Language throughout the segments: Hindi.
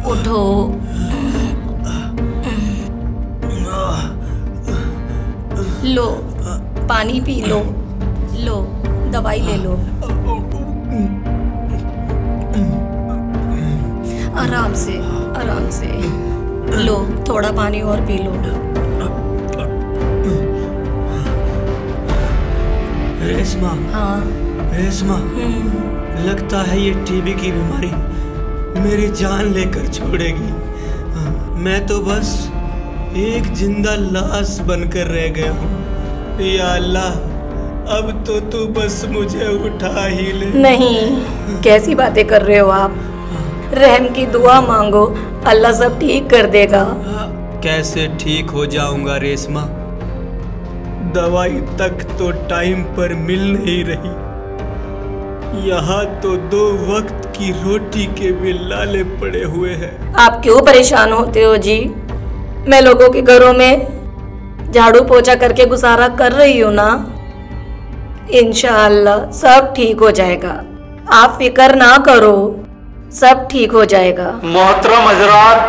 उठो। लो पानी पी लो, लो दवाई ले लो। आराम से आराम से लो, थोड़ा पानी और पी लो। रेशमा। हाँ रेशमा, लगता है ये टीबी की बीमारी मेरी जान लेकर छोड़ेगी। मैं तो बस एक जिंदा लाश बनकर रह गया हूँ। या अल्लाह, अब तो तू बस मुझे उठा ही ले। नहीं, कैसी बातें कर रहे हो आप? रहम की दुआ मांगो, अल्लाह सब ठीक कर देगा। कैसे ठीक हो जाऊंगा रेशमा? दवाई तक तो टाइम पर मिल नहीं रही। यहाँ तो 2 वक्त की रोटी के भी लाले पड़े हुए हैं। आप क्यों परेशान होते हो जी? मैं लोगों के घरों में झाड़ू पोछा करके गुजारा कर रही हूँ ना। इंशाअल्लाह सब ठीक हो जाएगा, आप फिक्र ना करो, सब ठीक हो जाएगा। मोहतरम हजरात,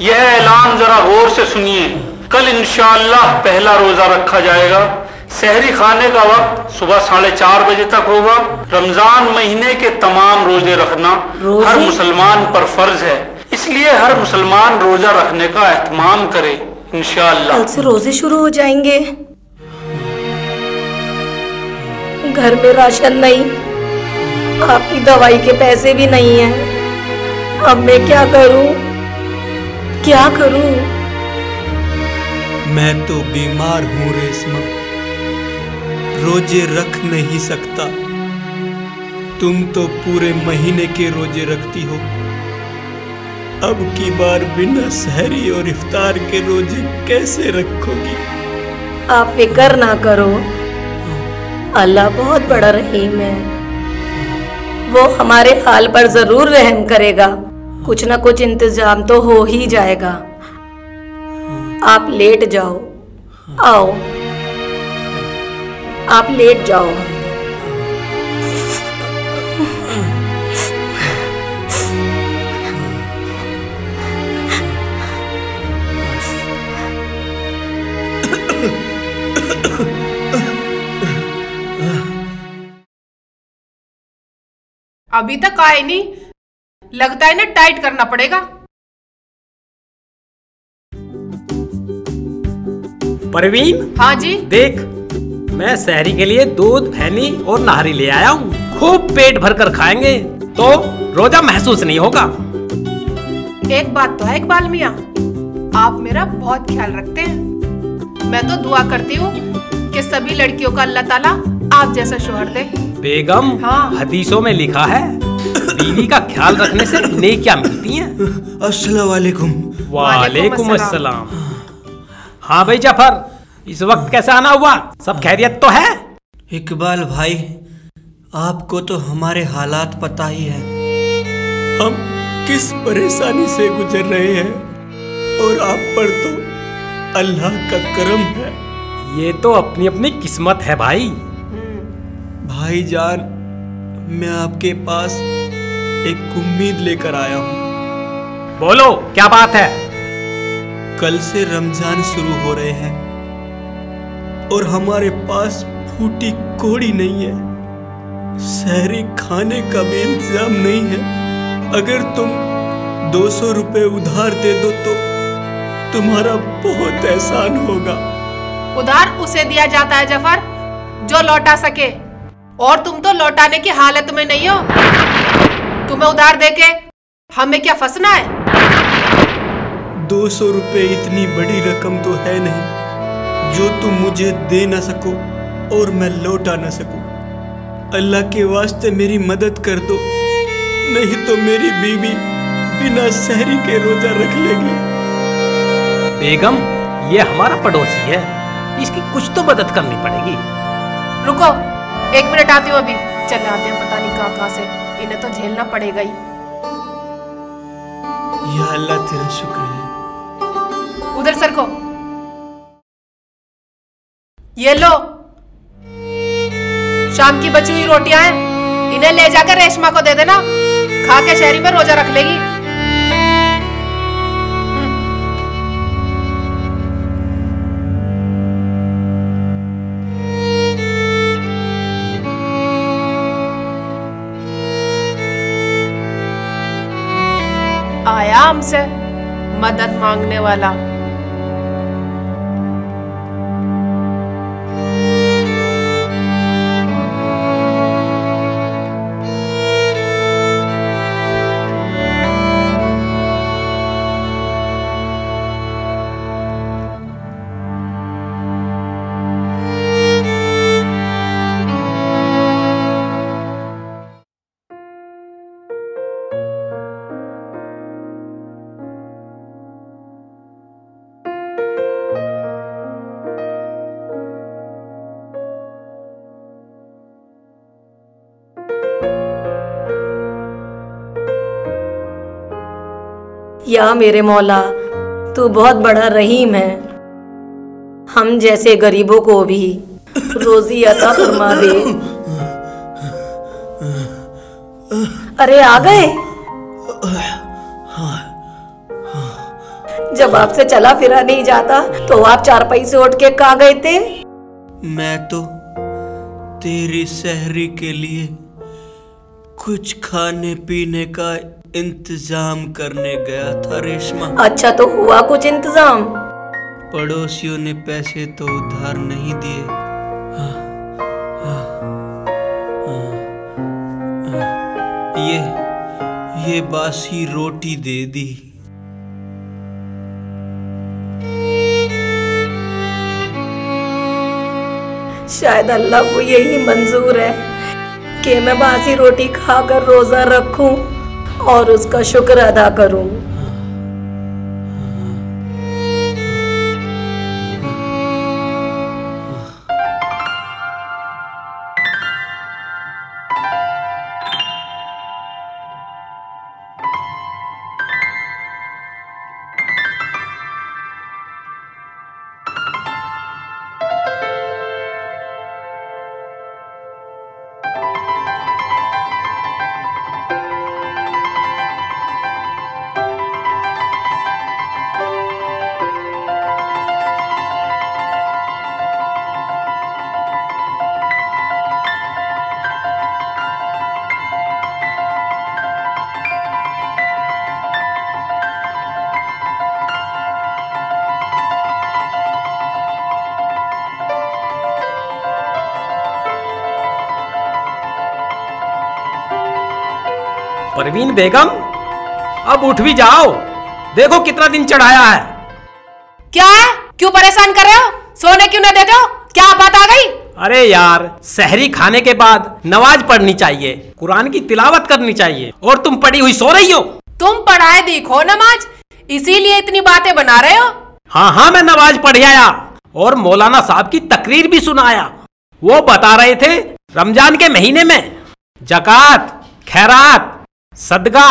यह ऐलान जरा गौर से सुनिए। कल इंशाअल्लाह पहला रोजा रखा जाएगा। सहरी खाने का वक्त सुबह 4:30 बजे तक होगा। रमजान महीने के तमाम रोजे रखना हर मुसलमान पर फर्ज है, इसलिए हर मुसलमान रोजा रखने का एहतमाम करे इंशाअल्लाह। कल से रोजे शुरू हो जाएंगे। घर में राशन नहीं, आपकी दवाई के पैसे भी नहीं है। अब मैं क्या करूं? क्या करूं? मैं तो बीमार हूँ रेशमा, रोजे रख नहीं सकता। तुम तो पूरे महीने के रोजे रखती हो, अब की बार बिना सहरी और इफ्तार के रोजे कैसे रखोगी? आप फिक्र ना करो, अल्लाह बहुत बड़ा रहीम है, वो हमारे हाल पर जरूर रहम करेगा। कुछ ना कुछ इंतजाम तो हो ही जाएगा। आप लेट जाओ, आओ आप लेट जाओ। अभी तक आए नहीं, लगता है ना टाइट करना पड़ेगा। परवीन। हाँ जी। देख, मैं सहरी के लिए दूध, फैनी और नाहरी ले आया हूँ। खूब पेट भर कर खाएंगे तो रोजा महसूस नहीं होगा। एक बात तो है इकबाल मियाँ, आप मेरा बहुत ख्याल रखते हैं। मैं तो दुआ करती हूँ कि सभी लड़कियों का अल्लाह ताला आप जैसा शोहर दे। बेगम, हाँ। हदीसों में लिखा है बीवी का ख्याल रखने से नेकियां मिलती हैं। अस्सलाम वालेकुम। वालेकुम अस्सलाम। हाँ भाई जाफर, इस वक्त कैसे आना हुआ? सब खैरियत तो है? इकबाल भाई, आपको तो हमारे हालात पता ही है, हम किस परेशानी से गुजर रहे हैं, और आप पर तो अल्लाह का करम है। ये तो अपनी अपनी किस्मत है भाई। भाईजान, मैं आपके पास एक उम्मीद लेकर आया हूँ। बोलो, क्या बात है? कल से रमजान शुरू हो रहे हैं और हमारे पास फूटी कोड़ी नहीं है, सहरी खाने का भी इंतजाम नहीं है। अगर तुम 200 रुपए उधार दे दो तो तुम्हारा बहुत एहसान होगा। उधार उसे दिया जाता है जफर जो लौटा सके, और तुम तो लौटाने की हालत में नहीं हो। तुम्हें उधार देके हमें क्या फंसना है? 200 रुपए इतनी बड़ी रकम तो है नहीं जो तुम मुझे दे ना सको और मैं लौटा ना सकूं। अल्लाह के वास्ते मेरी मदद कर दो, नहीं तो मेरी बीवी बिना सहरी के रोजा रख लेगी। बेगम, ये हमारा पड़ोसी है, इसकी कुछ तो मदद करनी पड़ेगी। रुको, 1 मिनट आती हूँ, अभी चले आते हैं। पता नहीं कहाँ से, इन्हें तो झेलना पड़ेगा ही। या अल्लाह, तेरा शुक्र है उधर सरको। ये लो, शाम की बची हुई रोटियां हैं, इन्हें ले जाकर रेशमा को दे देना, खा के शहरी में रोजा रख लेगी। आया हमसे मदद मांगने वाला। या मेरे मौला, तू बहुत बड़ा रहीम है, हम जैसे गरीबों को भी रोजी अता फरमा दे। अरे आ गए? जब आपसे चला फिरा नहीं जाता तो आप चारपाई से उठ के कहाँ गए थे? मैं तो तेरी सहरी के लिए कुछ खाने पीने का इंतजाम करने गया था रेशमा। अच्छा, तो हुआ कुछ इंतजाम? पड़ोसियों ने पैसे तो उधार नहीं दिए। ये बासी रोटी दे दी। शायद अल्लाह को यही मंजूर है कि मैं बासी रोटी खाकर रोजा रखूं और उसका शुक्र अदा करूं। परवीन बेगम, अब उठ भी जाओ, देखो कितना दिन चढ़ाया है। क्या है? क्यों परेशान कर रहे हो? सोने क्यों न देते हो? क्या बात आ गई? अरे यार, सहरी खाने के बाद नमाज पढ़नी चाहिए, कुरान की तिलावत करनी चाहिए, और तुम पड़ी हुई सो रही हो। तुम पढ़ाए देखो नमाज, इसीलिए इतनी बातें बना रहे हो। हाँ हाँ, मैं नमाज पढ़ आया और मौलाना साहब की तकरीर भी सुनाया। वो बता रहे थे रमजान के महीने में जकात, खैरात, सदका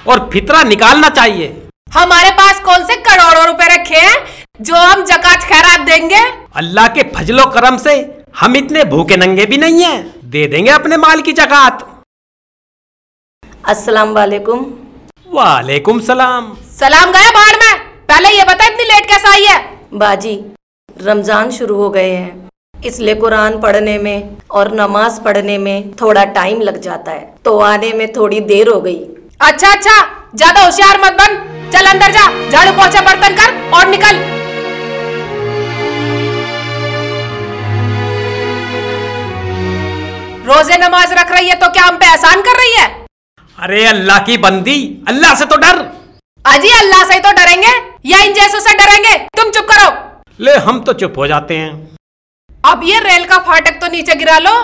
और फितरा निकालना चाहिए। हमारे पास कौन से करोड़ों रुपए रखे हैं जो हम जकात खैरात देंगे? अल्लाह के फजलो करम से हम इतने भूखे नंगे भी नहीं हैं, दे देंगे अपने माल की जकात। अस्सलाम वालेकुम। वालेकुम सलाम। सलाम गया बाढ़ में। पहले ये बता इतनी लेट कैसे आई है? बाजी, रमजान शुरू हो गए हैं, इसलिए कुरान पढ़ने में और नमाज पढ़ने में थोड़ा टाइम लग जाता है, तो आने में थोड़ी देर हो गई। अच्छा अच्छा, ज्यादा होशियार मत बन, चल अंदर जा, झाड़ू पोछा बर्तन कर और निकल। रोजे नमाज रख रही है तो क्या हम पे एहसान कर रही है? अरे अल्लाह की बंदी, अल्लाह से तो डर। अजी अल्लाह से तो डरेंगे या इन जैसों से डरेंगे? तुम चुप करो। ले, हम तो चुप हो जाते हैं। अब ये रेल का फाटक तो नीचे गिरा लो।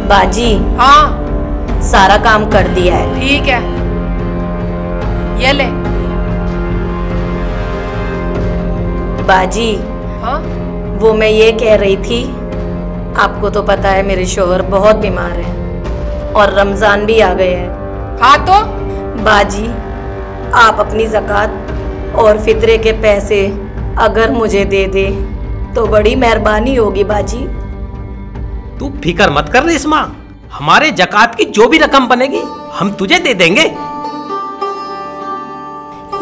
बाजी हाँ सारा काम कर दिया है। ठीक है, ये ले। बाजी हाँ वो मैं ये कह रही थी, आपको तो पता है मेरे शोहर बहुत बीमार हैं और रमजान भी आ गए हैं। हाँ तो बाजी आप अपनी ज़कात और फितरे के पैसे अगर मुझे दे दे तो बड़ी मेहरबानी होगी बाजी। तू फिक्र मत कर रेशमा, हमारे जकात की जो भी रकम बनेगी हम तुझे दे देंगे।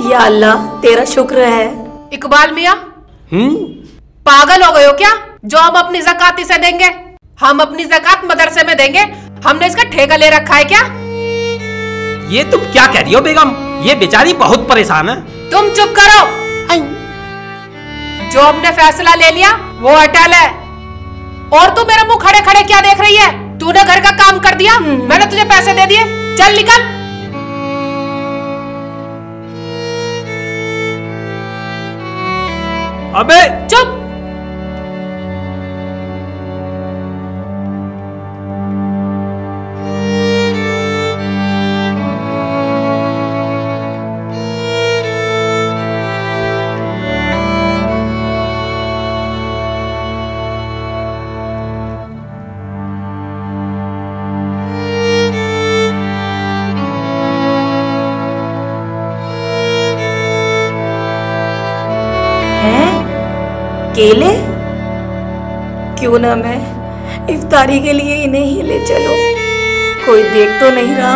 या अल्लाह तेरा शुक्र है। इकबाल मियाँ पागल हो गए हो क्या? जो हम अपनी ज़कात इसे देंगे, हम अपनी ज़कात मदरसे में देंगे। हमने इसका ठेका ले रखा है क्या? ये तुम क्या कह रही हो बेगम? ये बेचारी बहुत परेशान है। तुम चुप करो। जो हमने फैसला ले लिया वो अटल है। और तू मेरा मुंह खड़े खड़े क्या देख रही है? तूने घर का काम कर दिया, मैंने तुझे पैसे दे दिए, चल निकल। अबे चुप। केले क्यों ना मैं इफ्तारी के लिए इन्हें ही ले चलो, कोई देख तो नहीं रहा।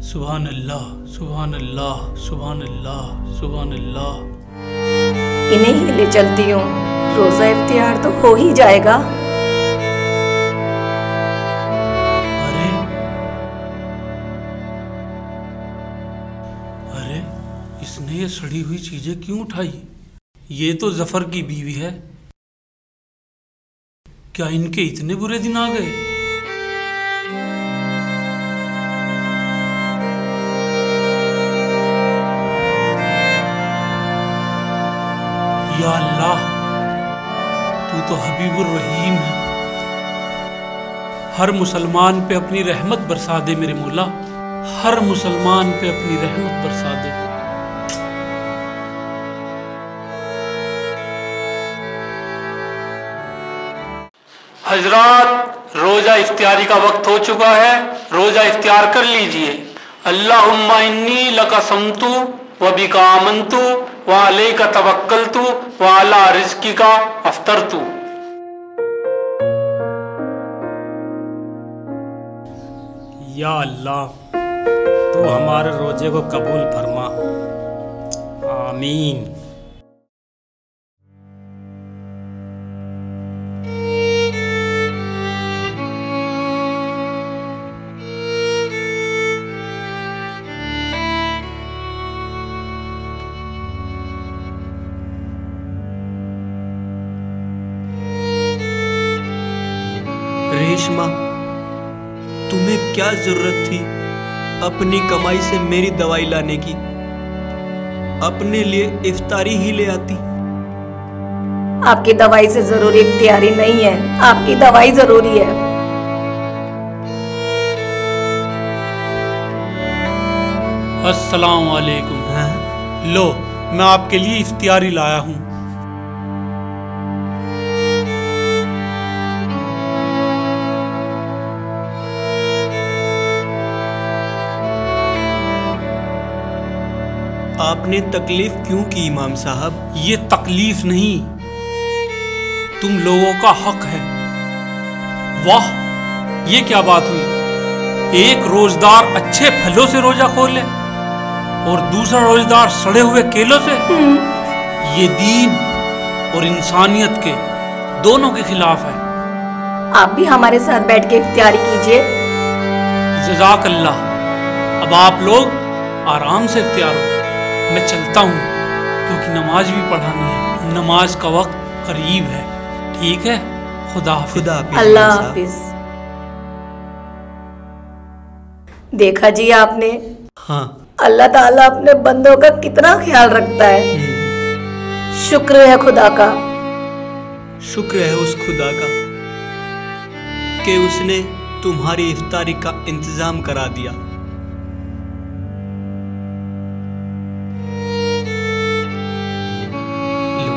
सुभान अल्लाह, सुभान अल्लाह, सुभान अल्लाह, सुभान अल्लाह। इन्हें ही ले चलती हूँ, रोजा इफ्तियार तो हो ही जाएगा। अरे अरे इसने ये सड़ी हुई चीजें क्यों उठाई? ये तो जफर की बीवी है। क्या इनके इतने बुरे दिन आ गए? या अल्लाह, तू तो हबीबुर रहीम है। हर मुसलमान पे अपनी रहमत बरसा दे मेरे मौला, हर मुसलमान पे अपनी रहमत बरसा दे। हजरात, रोजा इफ्तियारी का वक्त हो चुका है, रोजा इफ्तियार कर लीजिए। अल्लाहुम्मा इन्नी लका समतु व बिका आमन्तु व अलैका तवक्कलतु व अला रिज़्किका अफ्तरतु। या अल्लाह, तू हमारे रोजे को कबूल फरमा, आमीन। रेशमा, तुम्हें क्या जरूरत थी अपनी कमाई से मेरी दवाई लाने की? अपने लिए इफ्तारी ही ले आती। आपकी दवाई से जरूरी इफ्तियारी नहीं है, आपकी दवाई जरूरी है। अस्सलाम वालेकुम। लो, मैं आपके लिए इफ्तियारी लाया हूँ। आपने तकलीफ क्यों की इमाम साहब? ये तकलीफ नहीं, तुम लोगों का हक है। वाह, ये क्या बात हुई? एक रोजदार अच्छे फलों से रोजा खोले और दूसरा रोजदार सड़े हुए केलों से। ये दीन और इंसानियत के दोनों के खिलाफ है। आप भी हमारे साथ बैठ के इफ्तियारी कीजिए। जज़ाकल्लाह। अब आप लोग आराम से इफ्तियार हो, मैं चलता हूँ क्योंकि नमाज भी पढ़ानी है। नमाज का वक्त करीब है। ठीक है, खुदा हाफिज़। अल्लाह हाफिज। देखा जी आपने, हाँ। अल्लाह ताला अपने बंदों का कितना ख्याल रखता है। शुक्र है खुदा का। शुक्र है उस खुदा का कि उसने तुम्हारी इफ्तारी का इंतजाम करा दिया। लो,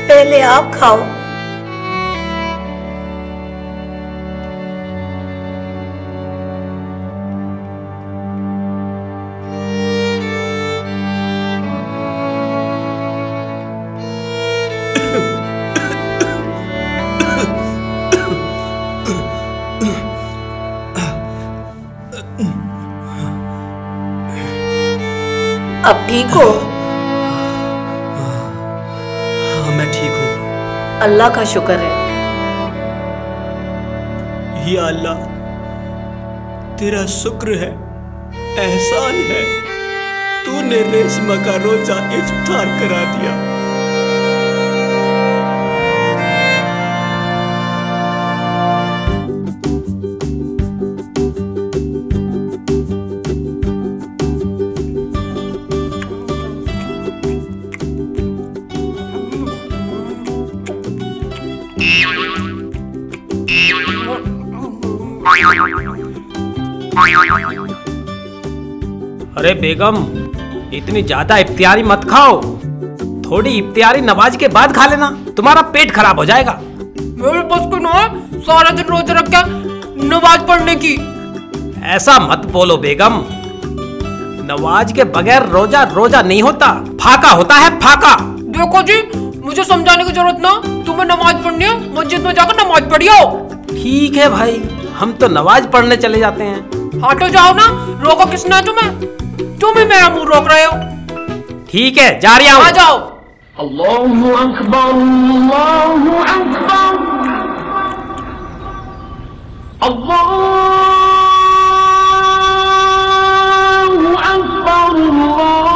पहले आप खाओ। अब ठीक हो? हाँ, मैं ठीक हूँ। अल्लाह का शुक्र है। या अल्लाह, तेरा शुक्र है, एहसान है, तूने रेशमा का रोजा इफ्तार करा दिया। अरे बेगम, इतनी ज्यादा इफ्तियारी मत खाओ, थोड़ी इफ्तियारी नमाज के बाद खा लेना, तुम्हारा पेट खराब हो जाएगा। मेरे पास को ना सारा दिन रोजे रख के नमाज पढ़ने की। ऐसा मत बोलो बेगम, नमाज के बगैर रोजा रोजा नहीं होता, फाका होता है, फाका। देखो जी, मुझे समझाने की जरूरत ना, तुम्हें नमाज पढ़नी है, मस्जिद में जाकर नमाज पढ़ियो। ठीक है भाई, हम तो नमाज पढ़ने चले जाते हैं। हटो जाओ ना, रोको किसने तुम्हें? तुम ही मेरा मुंह रोक रहे हो। ठीक है, जा रही हूं। आ जाओ। अल्लाहु अकबर, अल्लाहु अकबर, अल्लाहु अकबर, अल्लाह।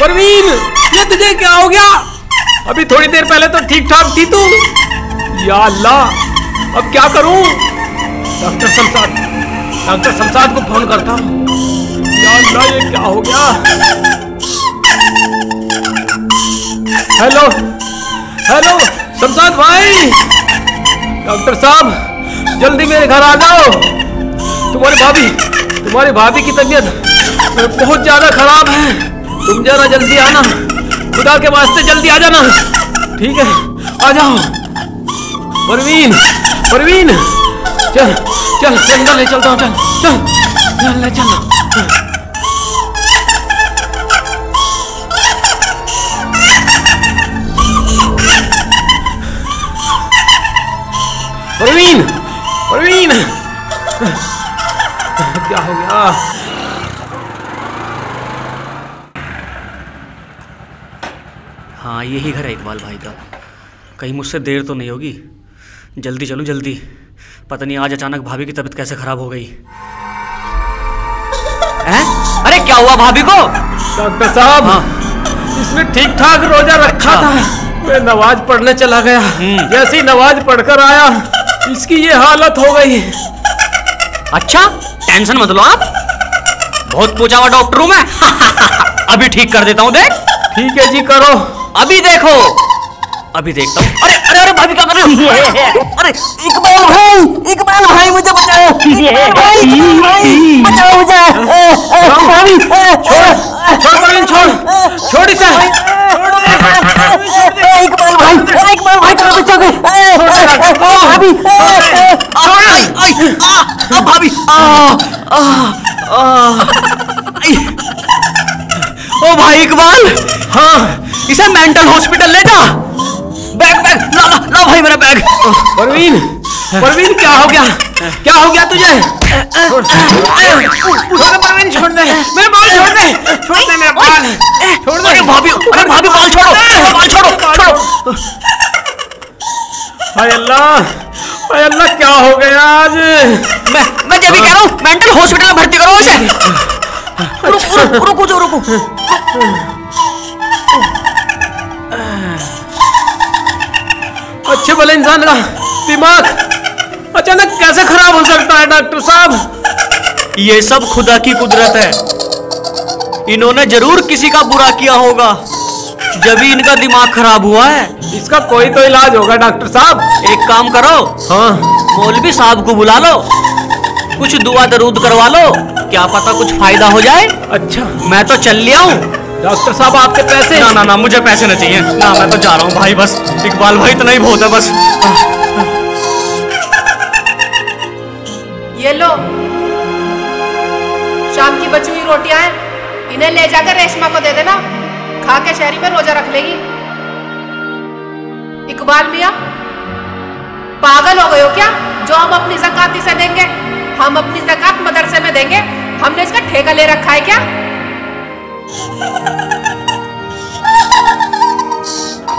परवीन, ये तुझे क्या हो गया? अभी थोड़ी देर पहले तो ठीक ठाक थी तू। या अल्लाह, अब क्या करूं? डॉक्टर शमशाद को फोन करता हूं। या अल्लाह, ये क्या हो गया? हेलो हेलो, शमशाद भाई, डॉक्टर साहब जल्दी मेरे घर आ जाओ। तुम्हारी भाभी की तबीयत बहुत ज्यादा खराब है। तुम जरा जल्दी आना, खुदा के वास्ते जल्दी आ जाना। ठीक है, आ जाओ। परवीन, चल अंदर ले चलता हूँ। चल ले चल। परवीन, क्या हो गया? हाँ, यही घर है इकबाल भाई का। कहीं मुझसे देर तो नहीं होगी? जल्दी चलूं, जल्दी। पता नहीं आज अचानक भाभी की तबीयत कैसे खराब हो गई है? अरे क्या हुआ भाभी को? डॉक्टर साहब, हाँ। इसने ठीक ठाक रोजा रखा था, मैं नमाज पढ़ने चला गया। जैसे ही नमाज पढ़कर आया, इसकी ये हालत हो गई। अच्छा, टेंशन मत लो आप, बहुत पूछा हुआ डॉक्टर हूं मैं। अभी ठीक कर देता हूं, देख। ठीक है जी, करो। अभी देखो, अभी देखता हूं। अरे अरे अरे भाभी क्या कर रहे हो? अरे इकबाल भाई मुझे बचाओ, भाई बचाओ मुझे। भाभी छोड़ इसे। इकबाल भाई कहाँ बचोगे? भाभी भाभी ओ भाई इकबाल, हाँ इसे मेंटल हॉस्पिटल ले जा। बैग ला भाई मेरा बैग। परवीन क्या हो गया? क्या हो गया तुझे? परवीन छोड़ दे मेरे बाल, छोड़ दे मेरे बाल, छोड़ दे। अरे भाभी बाल छोड़ो। हाय अल्लाह क्या हो गया आज? मैं जब भी कह रहा हूँ मेंटल हॉस्पिटल में भर्ती करो इसे। रुको। अच्छे भले इंसान का दिमाग अचानक कैसे खराब हो सकता है डॉक्टर साहब? ये सब खुदा की कुदरत है। इन्होंने जरूर किसी का बुरा किया होगा, जब ही इनका दिमाग खराब हुआ है। इसका कोई तो इलाज होगा डॉक्टर साहब। एक काम करो, हाँ मौलवी साहब को बुला लो, कुछ दुआ दरूद करवा लो, क्या पता कुछ फायदा हो जाए। अच्छा मैं तो चल लिया हूँ। डॉक्टर साहब आपके पैसे? ना मुझे पैसे नहीं चाहिए ना, मैं तो जा रहा हूँ भाई, बस इकबाल भाई इतना ही बहुत है बस। ये लो शाम की बची हुई रोटियां हैं, इन्हें ले जाकर रेशमा को दे देना, खा के शहरी में रोजा रख लेगी। इकबाल मियाँ पागल हो गए हो क्या? जो हम अपनी ज़कात इसे देंगे, हम अपनी ज़कात मदरसे में देंगे, हमने इसका ठेका ले रखा है क्या?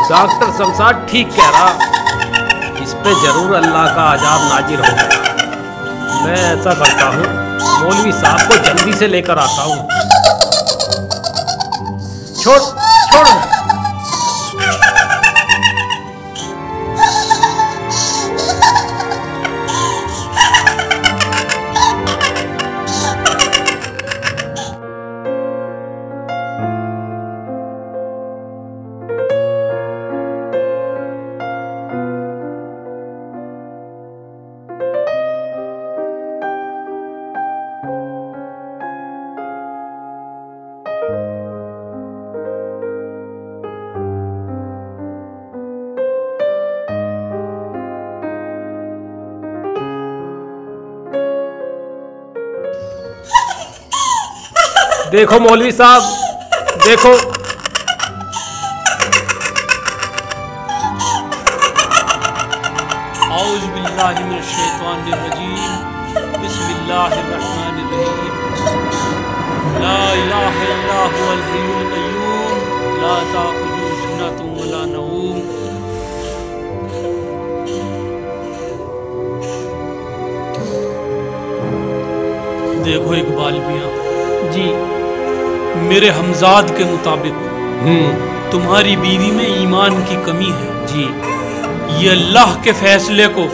डॉक्टर शमशाद ठीक कह रहा, इस पे जरूर अल्लाह का अजाब नाजिर होगा। मैं ऐसा करता हूँ, मौलवी साहब को जल्दी से लेकर आता हूँ। छोड़ देखो मौलवी साहब, देखो औज़ु बिल्लाहि मिनश शैतानिर रजीम, बिस्मिल्लाहिर्रहमानिर रहीम, ला इलाहा इल्ला हुवल हय्युल क़य्यूम, ला ताख़ुज़ुहु सिनतुन व ला नऊम। देखो इकबाल मियाँ जी, मेरे हमजाद के मुताबिक तुम्हारी बीवी में ईमान की कमी है जी। ये अल्लाह के फैसले को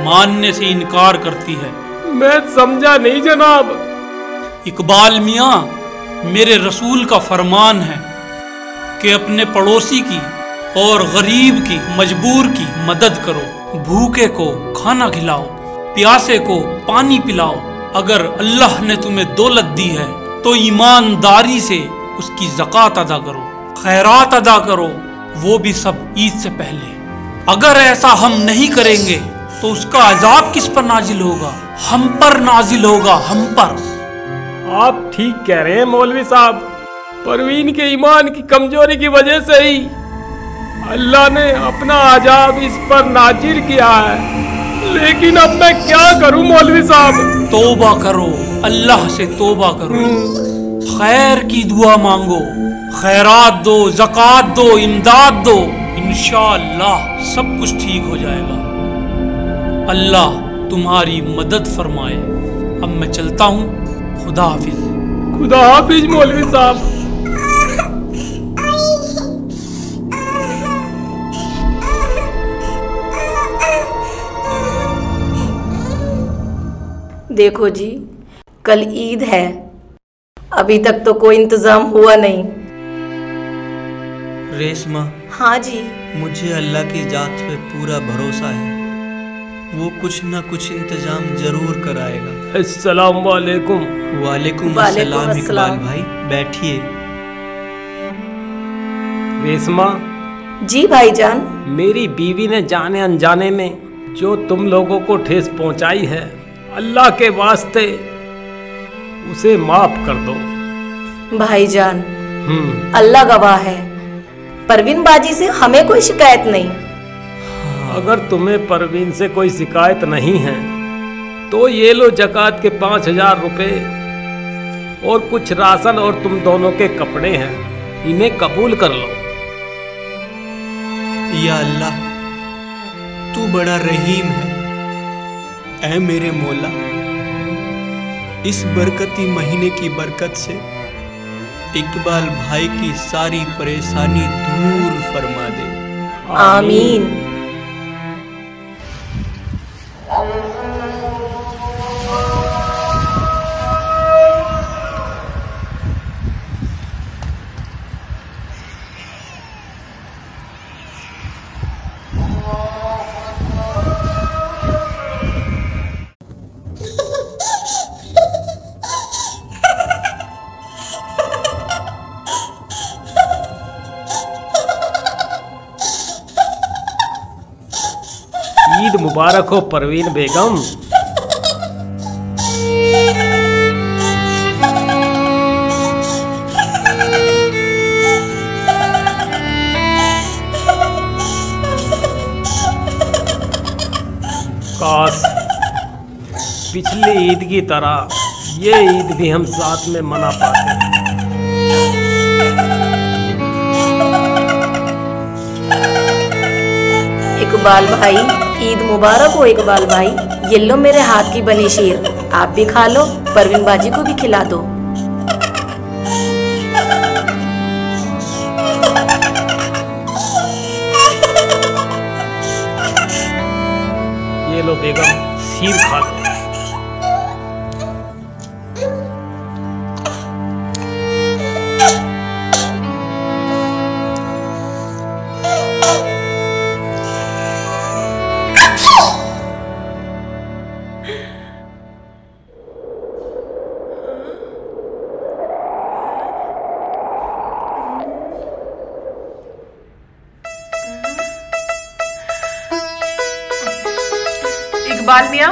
मानने से इनकार करती है। मैं समझा नहीं जनाब। इकबाल मियाँ, मेरे रसूल का फरमान है कि अपने पड़ोसी की और गरीब की, मजबूर की मदद करो, भूखे को खाना खिलाओ, प्यासे को पानी पिलाओ। अगर अल्लाह ने तुम्हें दौलत दी है तो ईमानदारी से उसकी ज़कात अदा करो, खैरात अदा करो, वो भी सब ईद से पहले। अगर ऐसा हम नहीं करेंगे तो उसका अजाब किस पर नाजिल होगा? हम पर नाजिल होगा, हम पर। आप ठीक कह रहे हैं मौलवी साहब। परवीन के ईमान की कमजोरी की वजह से ही अल्लाह ने अपना अजाब इस पर नाजिल किया है। लेकिन अब मैं क्या करूं मौलवी साहब? तौबा करो, अल्लाह से तौबा करो, खैर की दुआ मांगो, खैरात दो, ज़कात दो, इमदाद दो, इंशाअल्लाह सब कुछ ठीक हो जाएगा। अल्लाह तुम्हारी मदद फरमाए। अब मैं चलता हूँ, खुदा हाफिज। खुदा हाफिज मौलवी साहब। देखो जी, कल ईद है, अभी तक तो कोई इंतजाम हुआ नहीं। रेशमा, हाँ जी। मुझे अल्लाह की जात पे पूरा भरोसा है, वो कुछ ना कुछ इंतजाम जरूर कराएगा। अस्सलाम वालेकुम। वालेकुम वालेकुम अस्सलाम इकबाल अस्सलाम। भाई, बैठिए। रेशमा, जी भाईजान। मेरी बीवी ने जाने अनजाने में जो तुम लोगों को ठेस पहुंचाई है, अल्लाह के वास्ते उसे माफ कर दो। भाईजान, अल्लाह गवाह है, परवीन बाजी से हमें कोई शिकायत नहीं। अगर तुम्हें परवीन से कोई शिकायत नहीं है तो ये लो ज़कात के 5,000 रुपए और कुछ राशन और तुम दोनों के कपड़े हैं, इन्हें कबूल कर लो। या अल्लाह, तू बड़ा रहीम है। ऐ मेरे मौला, इस बरकती महीने की बरकत से इकबाल भाई की सारी परेशानी दूर फरमा दे। आमीन। ईद मुबारक हो परवीन बेगम। काश पिछली ईद की तरह ये ईद भी हम साथ में मना पाते। इकबाल भाई, ईद मुबारक हो इकबाल भाई। ये लो मेरे हाथ की बनी शीर, आप भी खा लो, परवीन बाजी को भी खिला दो। ये लो बेगम, शीर खा लो। इकबाल मियाँ,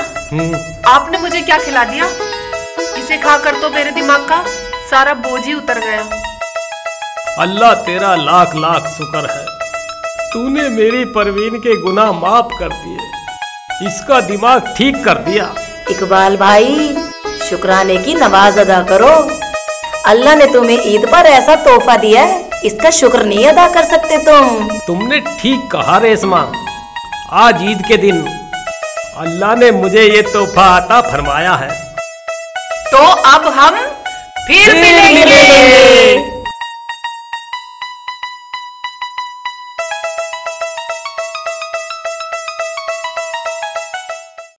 आपने मुझे क्या खिला दिया? इसे खाकर तो मेरे दिमाग का सारा बोझ ही उतर गया। अल्लाह तेरा लाख लाख शुक्र है, तूने मेरी परवीन के गुनाह माफ कर दिए, इसका दिमाग ठीक कर दिया। इकबाल भाई, शुक्राने की नमाज अदा करो। अल्लाह ने तुम्हें ईद पर ऐसा तोहफा दिया है, इसका शुक्र नहीं अदा कर सकते तुम। तुमने ठीक कहा रेशमा, आज ईद के दिन अल्लाह ने मुझे ये तोहफा अता फरमाया है। तो अब हम फिर मिलेंगे।